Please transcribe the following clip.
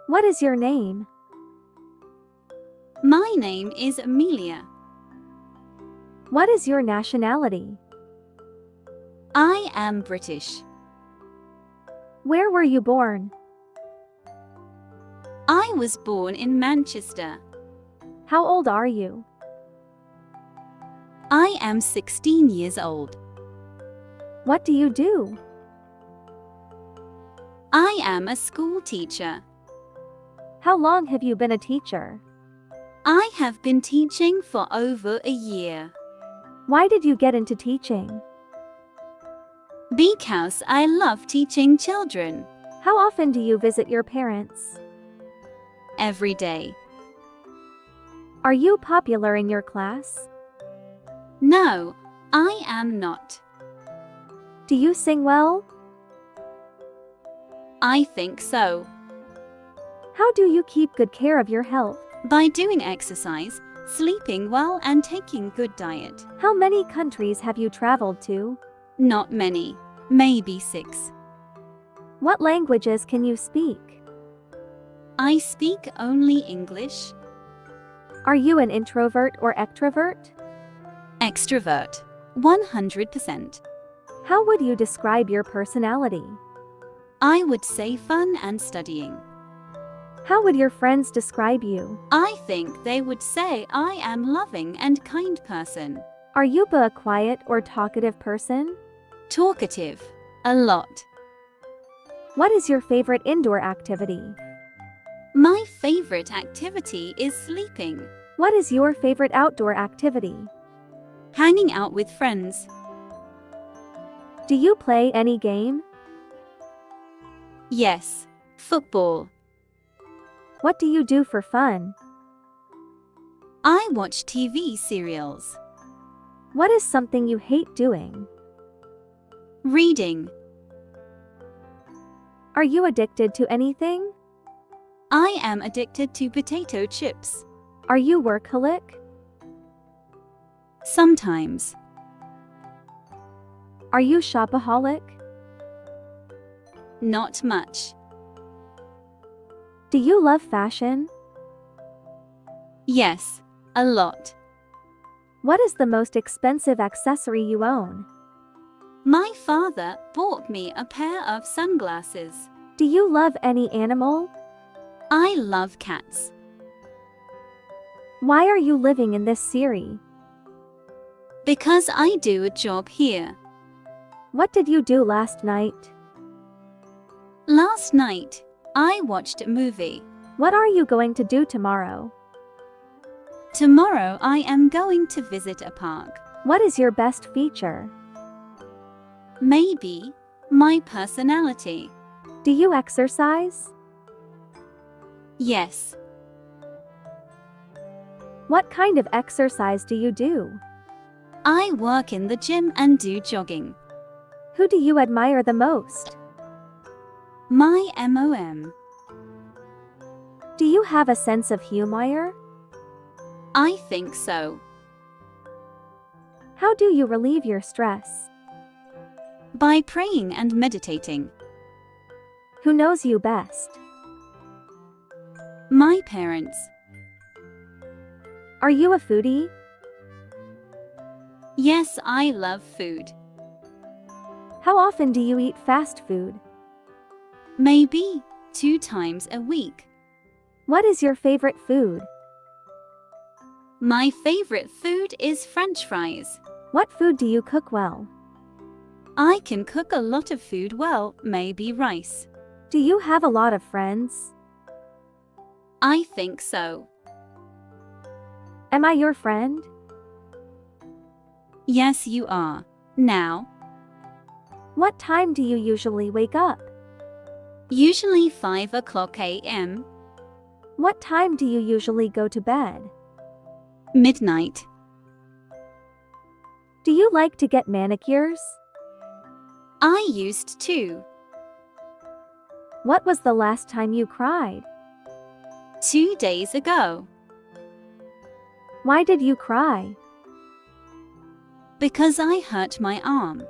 What is your name? My name is Amelia. What is your nationality? I am British. Where were you born? I was born in Manchester. How old are you? I am 16 years old. What do you do? I am a school teacher. How long have you been a teacher? I have been teaching for over a year. Why did you get into teaching? Because I love teaching children. How often do you visit your parents? Every day. Are you popular in your class? No, I am not. Do you sing well? I think so. How do you keep good care of your health? By doing exercise, sleeping well, and taking good diet. How many countries have you traveled to? Not many, maybe 6. What languages can you speak? I speak only English. Are you an introvert or extrovert? Extrovert, 100%. How would you describe your personality? I would say fun and studying. How would your friends describe you? I think they would say I am loving and kind person. Are you a quiet or talkative person? Talkative, a lot. What is your favorite indoor activity? My favorite activity is sleeping. What is your favorite outdoor activity? Hanging out with friends. Do you play any game? Yes, football. What do you do for fun? I watch TV serials. What is something you hate doing? Reading. Are you addicted to anything? I am addicted to potato chips. Are you workaholic? Sometimes. Are you shopaholic? Not much. Do you love fashion? Yes, a lot. What is the most expensive accessory you own? My father bought me a pair of sunglasses. Do you love any animal? I love cats. Why are you living in this city? Because I do a job here. What did you do last night? Last night, I watched a movie. What are you going to do tomorrow? Tomorrow I am going to visit a park. What is your best feature? Maybe my personality. Do you exercise? Yes. What kind of exercise do you do? I work in the gym and do jogging. Who do you admire the most? My mom. Do you have a sense of humor? I think so. How do you relieve your stress? By praying and meditating. Who knows you best? My parents. Are you a foodie? Yes, I love food. How often do you eat fast food? Maybe 2 times a week. What is your favorite food? My favorite food is French fries. What food do you cook well? I can cook a lot of food well, maybe rice. Do you have a lot of friends? I think so. Am I your friend? Yes, you are. Now, What time do you usually wake up? usually 5 o'clock a.m. What time do you usually go to bed? Midnight. Do you like to get manicures? I used to. What was the last time you cried? 2 days ago. Why did you cry? Because I hurt my arm.